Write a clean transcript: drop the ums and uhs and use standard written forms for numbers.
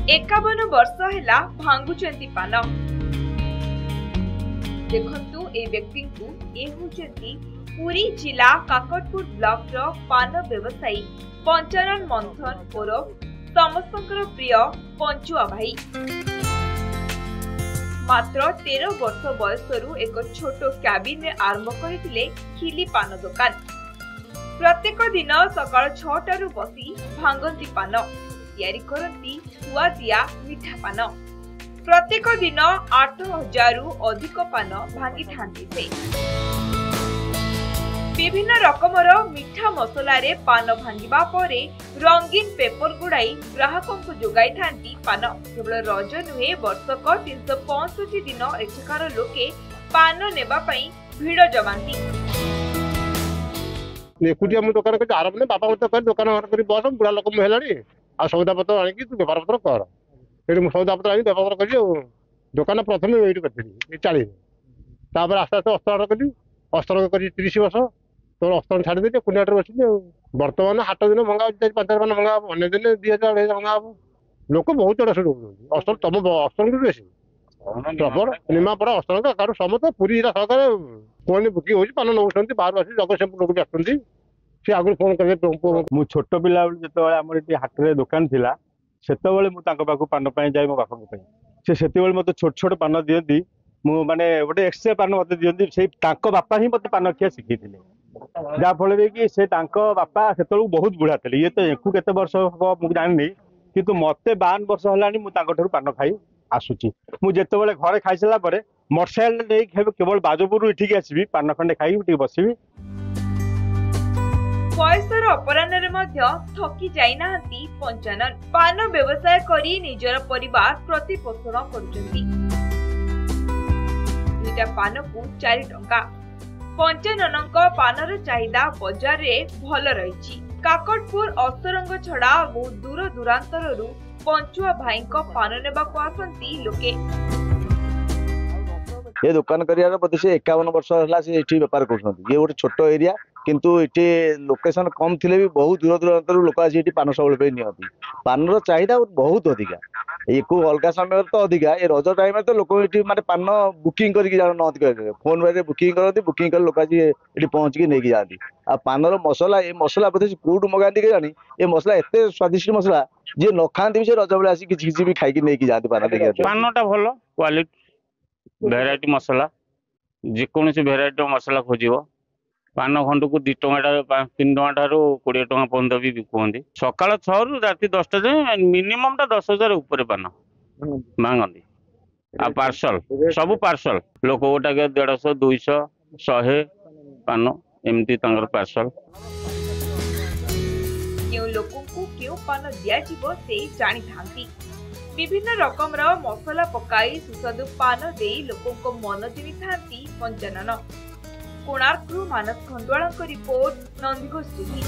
51 वर्ष हैला भांगुचंती पान। देखंतु ए व्यक्ति को ए होचंती पुरी जिला काकटपुर ब्लॉक रो पान व्यवसायी पंचानन मंथन ओरफ समस्तकर प्रिय पंचुआ भाई। मात्र 13 वर्ष बयसरू एक छोट क्याबिन में आरंभ करथिले खिली पान दुकान। प्रत्येक दिन सकाळ 6 बसी भांगंती पान तैयारी करती सुआ दिया मीठा पान। प्रत्येक दिन 8000 रु अधिक पान भांगी थांती से। विभिन्न रकमर मीठा मसला रे पान भांगिबा परे रंगीन पेपर गुड़ाई ग्राहकों को जोगाई थांती पान। केवल रज नुहे वर्षक 365 दिन एठकार लोके पान नेबा पई भिड़ जमांती। एकुटिया मु दुकान कर आरंभ ने बापा मत कर दुकान कर बस बुढ़ा लोक मु हेलानी आ सौदा पत्र आनी तू व्यापार पत्र कर एठी मु सौदा पत्र आनी व्यापार पत्र कर दुकान प्रथम एठी करथि 40 तापर आस्ते आस्ते अस्तर करी अस्तर करी 30 वर्ष तो अस्तर छाड़ दे कुनियाटर बसी वर्तमान हाट दिन भंगा 5000 मान भंगा अन्य दिन 2000 भंगा लोक बहुत जड़ा शुरू अस्तर तम अस्तर भी बेसी प्रबल निमापड़ा अस्तर कार समस्त पूरी जिला सरकार फोन बुकिंग हो पान नौ बाहर आसी जगतसिंहपुर लोक भी आसुँच सी आगु फोन कर मु छोट पिला जो आम हाट में दुकान थिला सेतबेले मु तांको पाखु पान पाई जाय मो बापा को से सेतबेले मते छोट छोट पान दियंती मु माने गोटे एक्सट्रा पान मते दियंती से तांको बापा ही मते पान खिया शिखिथिले जा फल कि से तांको बापा सेतबेले बहुत बुढ़ा थे ये तो एकु केते वर्ष हो मु जानि किंतु मते 52 वर्ष हलानी मु तांको ठरु पान खाई आसुची मु जेतेबेले घरे खाई सला परे मोटरसाइकेल नै केवल बाजपुर इठिक आसीबी पान खंडे खाई उठी बसीबी। बयसर अपराह्न मध्य थकी जाइनाहांती पंचानन पान व्यवसाय करी निजर परिवार प्रतिपोषण करुचंती। दुईटा पान को 4 टंका। पंचाननक पानर चाहिदा बाजार रे भल रहिछि। काकटपुर असरंग छड़ा बहुत दूर दूरांतररू पंचुआ भाई पान नेबाको आसंती लोके। ये दुकान करियार बोधे से 51 वर्ष है से ये बेपार कर ये गोटे छोट एरिया किंतु ये लोकेशन कम थिले भी बहुत दूर दूरांतर लोक आसी पान सब नियंती। पानर चाहिदा बहुत अधिका एक अलग समय तो अधिका ये रज टाइम में तो लोक ये माने पान बुकिंग करके फोन में बुकिंग करती बुकिंग कर लोक ये पहुँचिकी नहीं जाती। आ पानर मसला ये मसला बोधे कौटू मगाती के जानी ये मसला एत स्वादिष्ट मसला जी न खाती से रज बेले आसी किसी भी खाई नहीं जाती पान देखिए पानटा भल क्वालिटी भेराइटी मसला जेकोसी भेराइटी मसला खोज पान खंड को 2 टଙ୍କା 3 टଙ୍କା ठार 20 टଙ୍କା पर्यंत भी बिकुंती। सकाल 6 रु राति 10टा जाए मिनिमम 10,000 ऊपर पान मांगती। आ पार्सल सब पार्सल लोक गोटा 150 200 100 पान एमती पार्सल। क्यों लोकों को क्यों पान दिया जीवो से जानी थांती। विभिन्न रकम मसला पकाई सुस्वादु पान दे लोकों को मन जिनी थांती पंचानन। कोणार्करू मानस खंडवाल रिपोर्ट नंदीघोष टीवी।